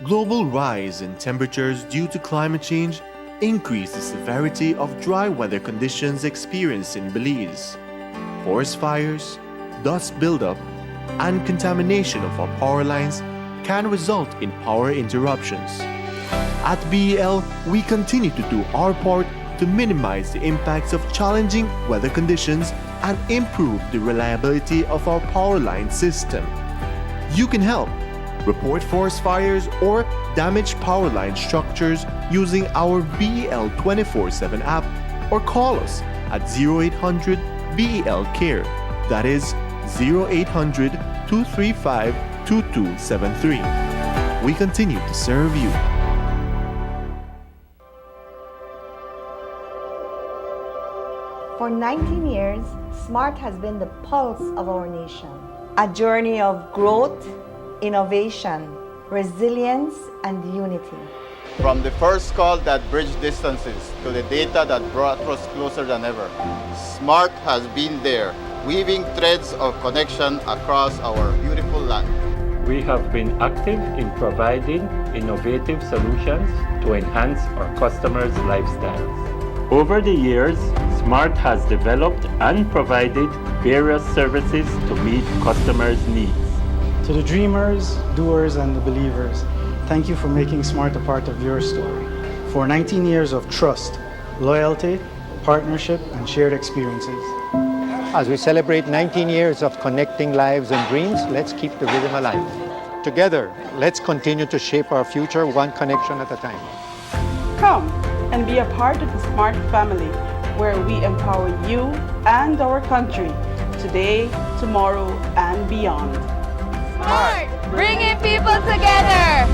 Global rise in temperatures due to climate change increase the severity of dry weather conditions experienced in Belize. Forest fires, dust buildup, and contamination of our power lines can result in power interruptions. At BEL, we continue to do our part to minimize the impacts of challenging weather conditions and improve the reliability of our power line system. You can help. Report forest fires or damaged power line structures using our BEL 24/7 app or call us at 0800 BEL Care. That is 0800 235 2273. We continue to serve you. For 19 years, SMART has been the pulse of our nation. A journey of growth, innovation, resilience, and unity. From the first call that bridged distances to the data that brought us closer than ever, SMART has been there, weaving threads of connection across our beautiful land. We have been active in providing innovative solutions to enhance our customers' lifestyles. Over the years, SMART has developed and provided various services to meet customers' needs. To the dreamers, doers, and the believers, thank you for making SMART a part of your story. For 19 years of trust, loyalty, partnership, and shared experiences. As we celebrate 19 years of connecting lives and dreams, let's keep the rhythm alive. Together, let's continue to shape our future one connection at a time. Come and be a part of the SMART family, where we empower you and our country, today, tomorrow, and beyond. SMART, bringing people together.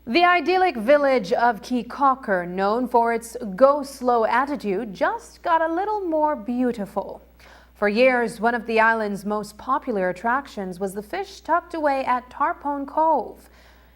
The idyllic village of Keycocker, known for its go-slow attitude, just got a little more beautiful. For years, one of the island's most popular attractions was the fish tucked away at Tarpon Cove.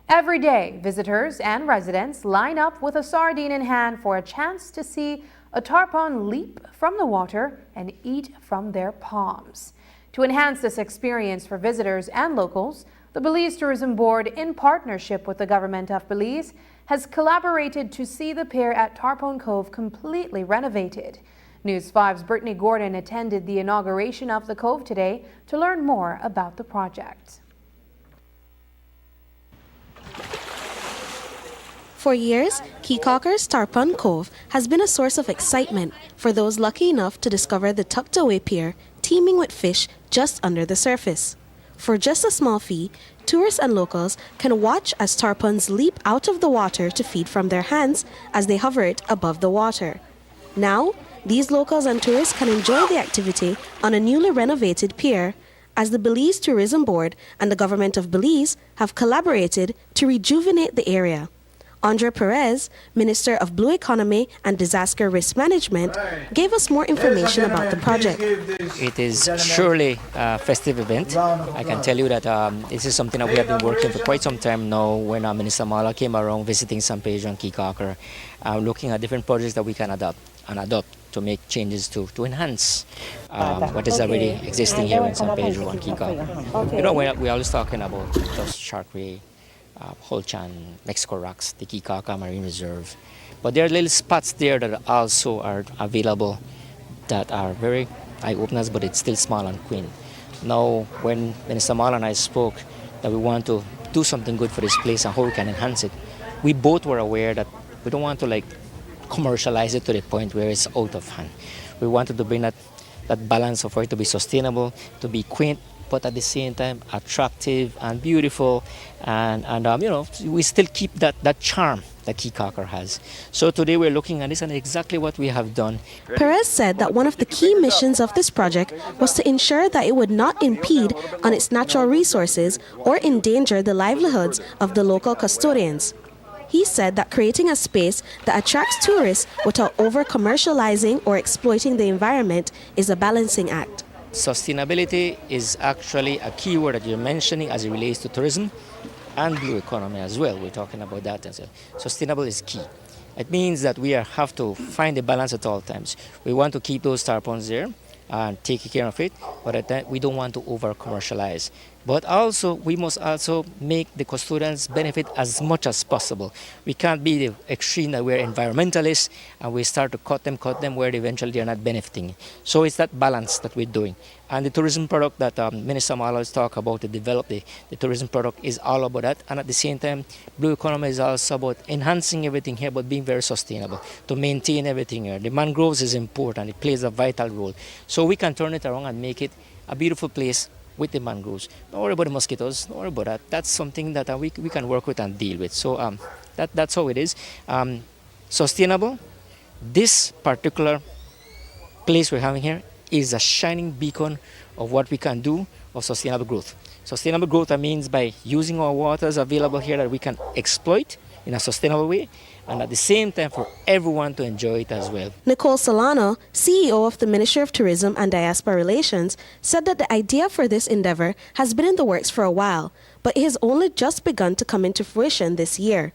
Every day, visitors and residents line up with a sardine in hand for a chance to see a tarpon leap from the water and eat from their palms. To enhance this experience for visitors and locals, the Belize Tourism Board, in partnership with the government of Belize, has collaborated to see the pier at Tarpon Cove completely renovated. News 5's Brittany Gordon attended the inauguration of the cove today to learn more about the project. For years, Keycocker's Tarpon Cove has been a source of excitement for those lucky enough to discover the tucked-away pier teeming with fish just under the surface. For just a small fee, tourists and locals can watch as tarpons leap out of the water to feed from their hands as they hover it above the water. Now, these locals and tourists can enjoy the activity on a newly renovated pier, as the Belize Tourism Board and the government of Belize have collaborated to rejuvenate the area. Andre Perez, Minister of Blue Economy and Disaster Risk Management, gave us more information about the project. It is surely a festive event. I can tell you that this is something that we have been working for quite some time now. When Minister Mala came around visiting San Pedro and Keycocker, looking at different projects that we can adopt to make changes to enhance what is already existing here in San Pedro and Keycocker. You know, we're always talking about just Sharkway, Holchan, Mexico Rocks, the Keycocker Marine Reserve. But there are little spots there that also are available that are very eye-openers, but it's still small and quaint. Now, when Minister Mal and I spoke that we want to do something good for this place and how we can enhance it, we both were aware that we don't want to commercialize it to the point where it's out of hand. We wanted to bring that balance of for it to be sustainable, to be quaint, but at the same time attractive and beautiful, and you know, we still keep that charm that Key Cocker has. So today we're looking at this and exactly what we have done. Perez said that one of the key missions of this project was to ensure that it would not impede on its natural resources or endanger the livelihoods of the local custodians. He said that creating a space that attracts tourists without over-commercializing or exploiting the environment is a balancing act. Sustainability is actually a key word that you're mentioning as it relates to tourism and blue economy as well. We're talking about that as well. Sustainable is key. It means that we have to find a balance at all times. We want to keep those tarpons there and take care of it, but at that we don't want to over-commercialize. But also, we must also make the custodians benefit as much as possible. We can't be the extreme that we're environmentalists and we start to cut them where eventually they're not benefiting. So it's that balance that we're doing. And the tourism product that Minister Mala has talked about to develop the tourism product is all about that. And at the same time, blue economy is also about enhancing everything here, but being very sustainable, to maintain everything here. The mangroves is important. It plays a vital role. So we can turn it around and make it a beautiful place with the mangroves. Don't worry about the mosquitoes, don't worry about that. That's something that we can work with and deal with. So that's how it is. Sustainable. This particular place we're having here is a shining beacon of what we can do of sustainable growth. Sustainable growth, that means by using our waters available here that we can exploit in a sustainable way, and at the same time for everyone to enjoy it as well. Nicole Solano, CEO of the Ministry of Tourism and Diaspora Relations, said that the idea for this endeavor has been in the works for a while, but it has only just begun to come into fruition this year.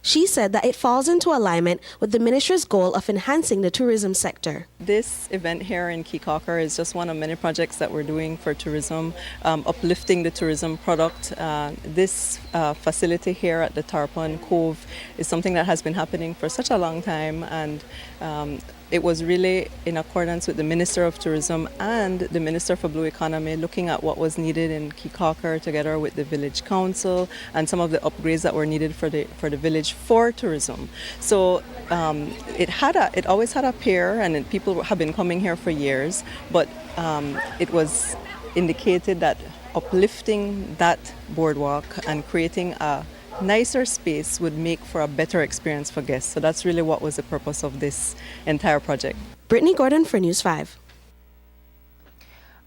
She said that it falls into alignment with the ministry's goal of enhancing the tourism sector. This event here in Key Cocker is just one of many projects that we're doing for tourism, uplifting the tourism product. This facility here at the Tarpon Cove is something that has been happening for such a long time, and it was really in accordance with the Minister of Tourism and the Minister for Blue Economy, looking at what was needed in Key Cocker together with the Village Council and some of the upgrades that were needed for the village for tourism. So it always had a pier, and people have been coming here for years, but it was indicated that uplifting that boardwalk and creating a nicer space would make for a better experience for guests. So that's really what was the purpose of this entire project. Brittany Gordon for News 5.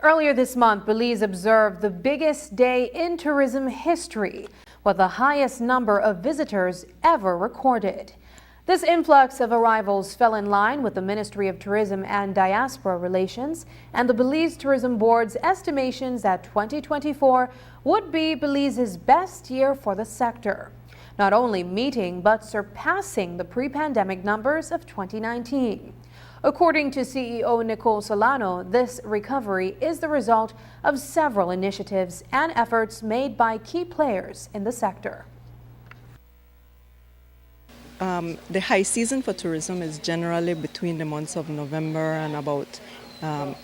Earlier this month, Belize observed the biggest day in tourism history, with the highest number of visitors ever recorded. This influx of arrivals fell in line with the Ministry of Tourism and Diaspora Relations and the Belize Tourism Board's estimations that 2024 would be Belize's best year for the sector, not only meeting but surpassing the pre-pandemic numbers of 2019. According to CEO Nicole Solano, this recovery is the result of several initiatives and efforts made by key players in the sector. The high season for tourism is generally between the months of November and about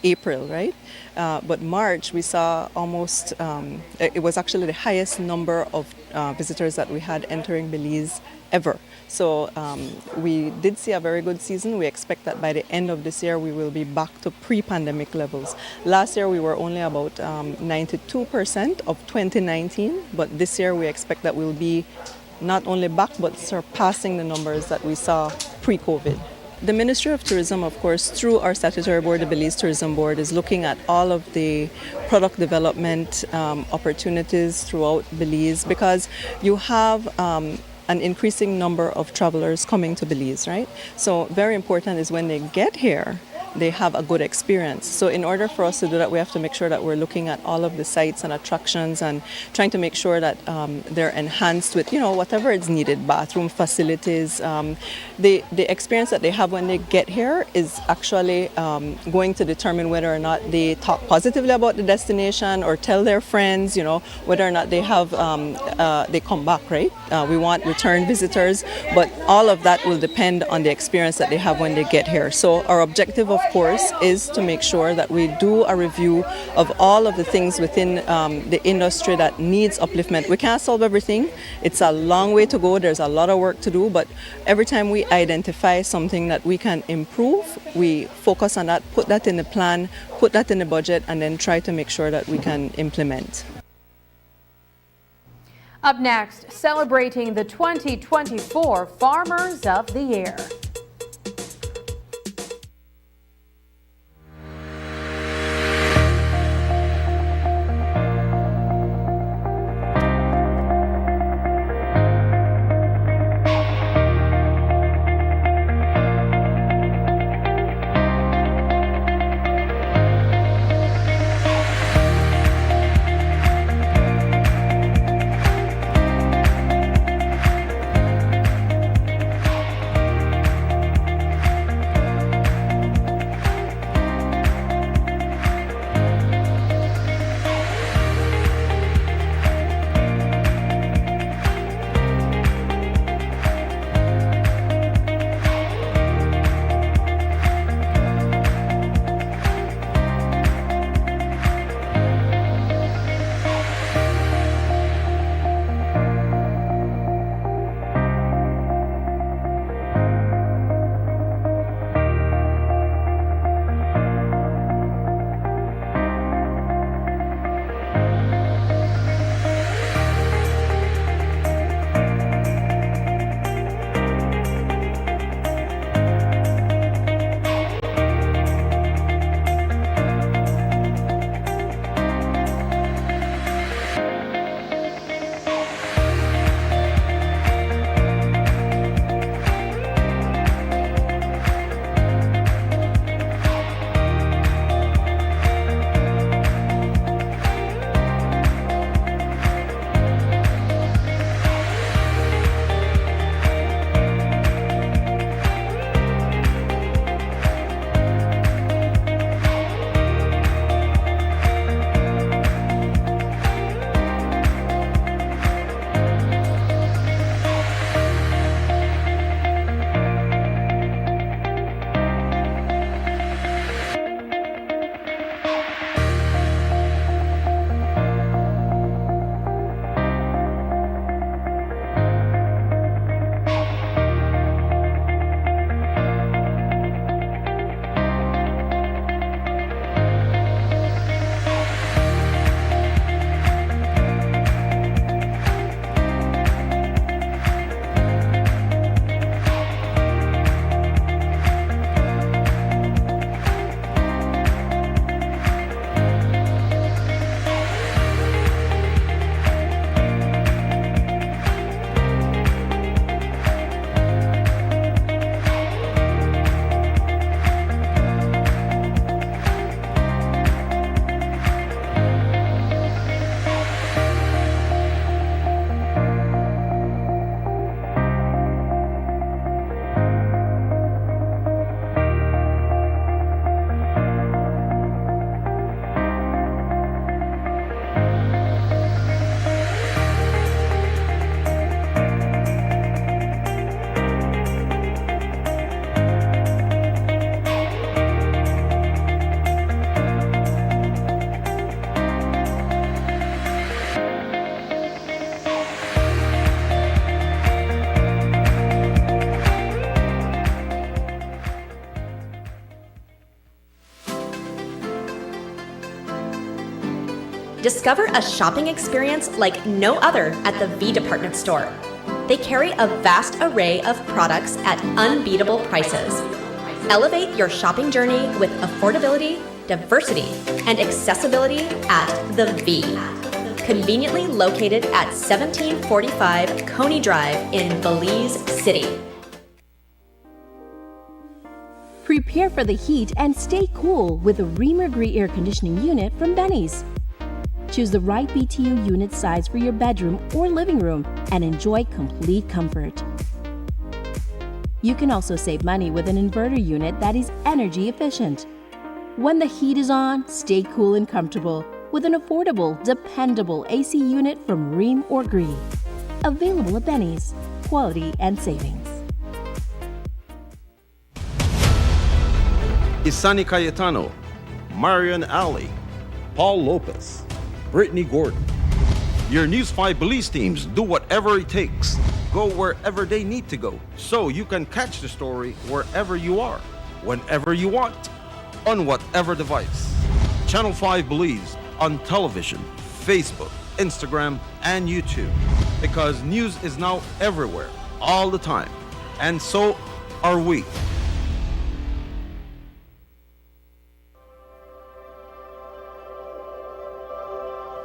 April, right? But March, we saw almost, it was actually the highest number of visitors that we had entering Belize ever. So we did see a very good season. We expect that by the end of this year, we will be back to pre-pandemic levels. Last year, we were only about 92% of 2019, but this year we expect that we'll be not only back, but surpassing the numbers that we saw pre-COVID. The Ministry of Tourism, of course, through our statutory board, the Belize Tourism Board, is looking at all of the product development opportunities throughout Belize, because you have an increasing number of travelers coming to Belize, right? So very important is when they get here, they have a good experience. So in order for us to do that, we have to make sure that we're looking at all of the sites and attractions and trying to make sure that they're enhanced with, whatever is needed, bathroom facilities. The experience that they have when they get here is actually going to determine whether or not they talk positively about the destination or tell their friends, whether or not they have, they come back, right? We want return visitors, but all of that will depend on the experience that they have when they get here. So our objective, of course, is to make sure that we do a review of all of the things within the industry that needs upliftment. We can't solve everything. It's a long way to go. There's a lot of work to do, but every time we identify something that we can improve, we focus on that, put that in the plan, put that in the budget, and then try to make sure that we can implement. Up next, celebrating the 2024 Farmers of the Year. Discover a shopping experience like no other at the V Department Store. They carry a vast array of products at unbeatable prices. Elevate your shopping journey with affordability, diversity, and accessibility at the V. Conveniently located at 1745 Coney Drive in Belize City. Prepare for the heat and stay cool with a Remembrance air conditioning unit from Benny's. Choose the right BTU unit size for your bedroom or living room and enjoy complete comfort. You can also save money with an inverter unit that is energy efficient. When the heat is on, stay cool and comfortable with an affordable, dependable AC unit from Ream or Gree. Available at Benny's. Quality and savings. Isani Cayetano, Marian Ali, Paul Lopez, Brittany Gordon. Your News 5 Belize teams do whatever it takes. Go wherever they need to go, so you can catch the story wherever you are, whenever you want, on whatever device. Channel 5 Belize on television, Facebook, Instagram, and YouTube. Because news is now everywhere, all the time. And so are we.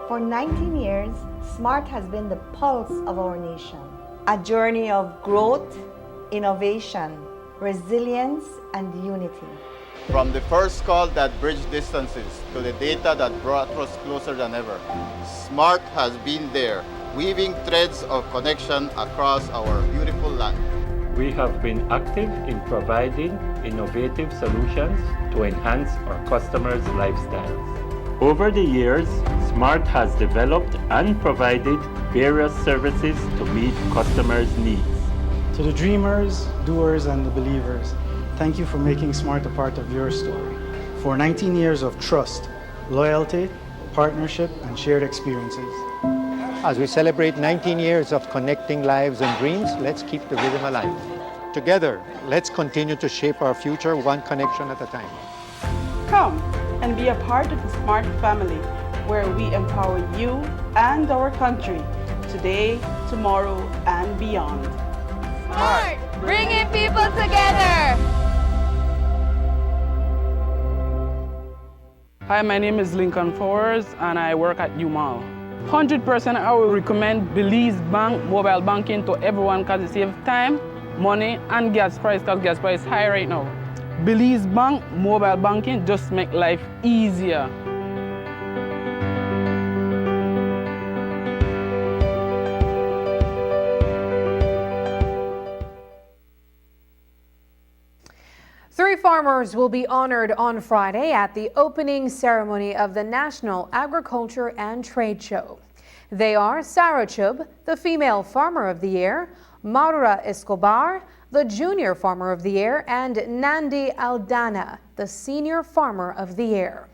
For 19 years, SMART has been the pulse of our nation. A journey of growth, innovation, resilience, and unity. From the first call that bridged distances to the data that brought us closer than ever, SMART has been there, weaving threads of connection across our beautiful land. We have been active in providing innovative solutions to enhance our customers' lifestyles. Over the years, SMART has developed and provided various services to meet customers' needs. To the dreamers, doers, and the believers, thank you for making SMART a part of your story. For 19 years of trust, loyalty, partnership, and shared experiences. As we celebrate 19 years of connecting lives and dreams, let's keep the rhythm alive. Together, let's continue to shape our future one connection at a time. Come and be a part of the SMART family, where we empower you and our country today, tomorrow, and beyond. SMART, bringing people together. Hi, my name is Lincoln Forrest and I work at UMAL. 100% I will recommend Belize Bank mobile banking to everyone because it saves time, money, and gas price, because gas price is high right now. Belize Bank mobile banking just make life easier. Three farmers will be honored on Friday at the opening ceremony of the National Agriculture and Trade Show. They are Sarah Chub, the Female Farmer of the Year, Maura Escobar, the Junior Farmer of the Year, and Nandi Aldana, the Senior Farmer of the Year.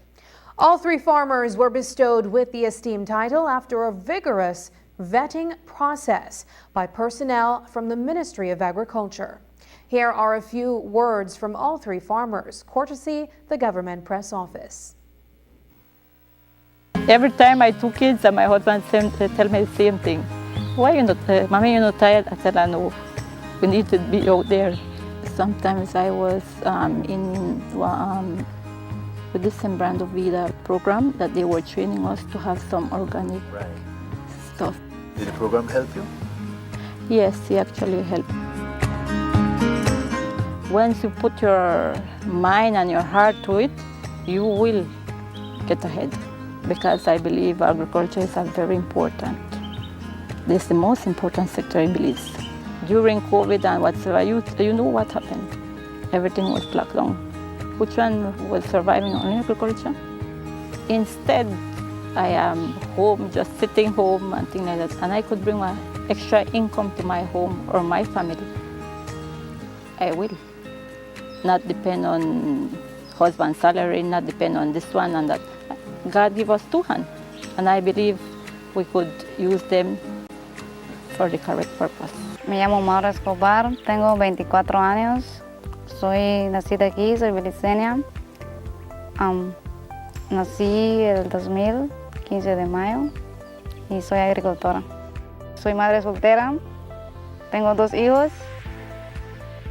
All three farmers were bestowed with the esteemed title after a vigorous vetting process by personnel from the Ministry of Agriculture. Here are a few words from all three farmers, courtesy the Government Press Office. Every time my two kids and my husband tell me the same thing. Why you not, Mommy, you not tired? I said, I know. We need to be out there. Sometimes I was with the Sembrando Vida program that they were training us to have some organic stuff. Did the program help you? Yes, it actually helped. Once you put your mind and your heart to it, you will get ahead. Because I believe agriculture is very important. This is the most important sector in Belize. During COVID and whatsoever, you know what happened. Everything was locked down. Which one was surviving on agriculture? Instead, I am home, just sitting home and things like that. And I could bring my extra income to my home or my family. I will. Not depend on husband's salary, not depend on this one and that. God give us two hands, and I believe we could use them for the correct purpose. Me llamo Maura Escobar, tengo 24 años, soy nacida aquí, soy beliceña. Nací el 2000, 15 de mayo, y soy agricultora. Soy madre soltera, tengo 2 hijos,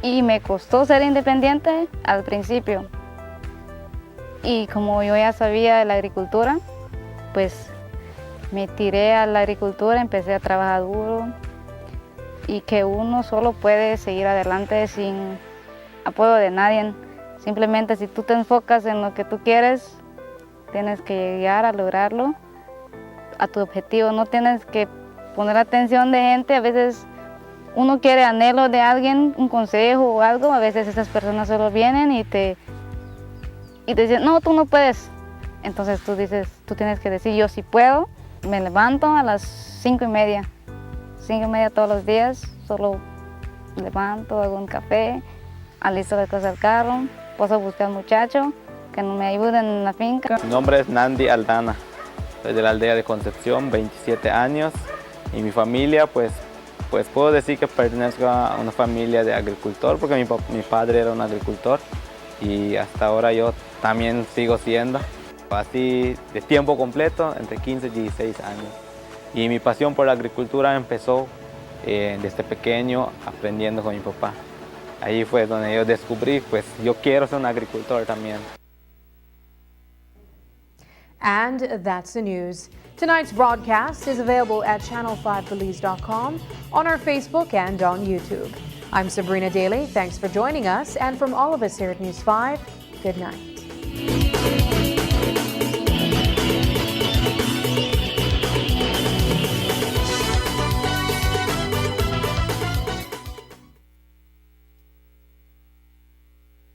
y me costó ser independiente al principio. Y como yo ya sabía de la agricultura, pues me tiré a la agricultura, empecé a trabajar duro y que uno solo puede seguir adelante sin apoyo de nadie. Simplemente si tú te enfocas en lo que tú quieres, tienes que llegar a lograrlo, a tu objetivo. No tienes que poner atención de gente. A veces uno quiere anhelo de alguien, un consejo o algo. A veces esas personas solo vienen y te dicen, no, tú no puedes. Entonces tú tienes que decir, yo sí puedo. Me levanto a las 5:30. 5:30 todos los días, solo levanto, hago un café, alisto las cosas del carro pues a buscar muchachos que me ayuden en la finca. Mi nombre es Nandi Aldana, soy de la aldea de Concepción, 27 años, y mi familia, pues puedo decir que pertenezco a una familia de agricultor, porque mi padre era un agricultor y hasta ahora yo también sigo siendo, así de tiempo completo, entre 15 y 16 años. Y mi pasión por la agricultura empezó desde pequeño, aprendiendo con mi papá. Ahí fue donde yo descubrí, pues yo quiero ser un agricultor también. And that's the news. Tonight's broadcast is available at channel5belize.com, on our Facebook and on YouTube. I'm Sabrina Daly. Thanks for joining us. And from all of us here at News 5, good night.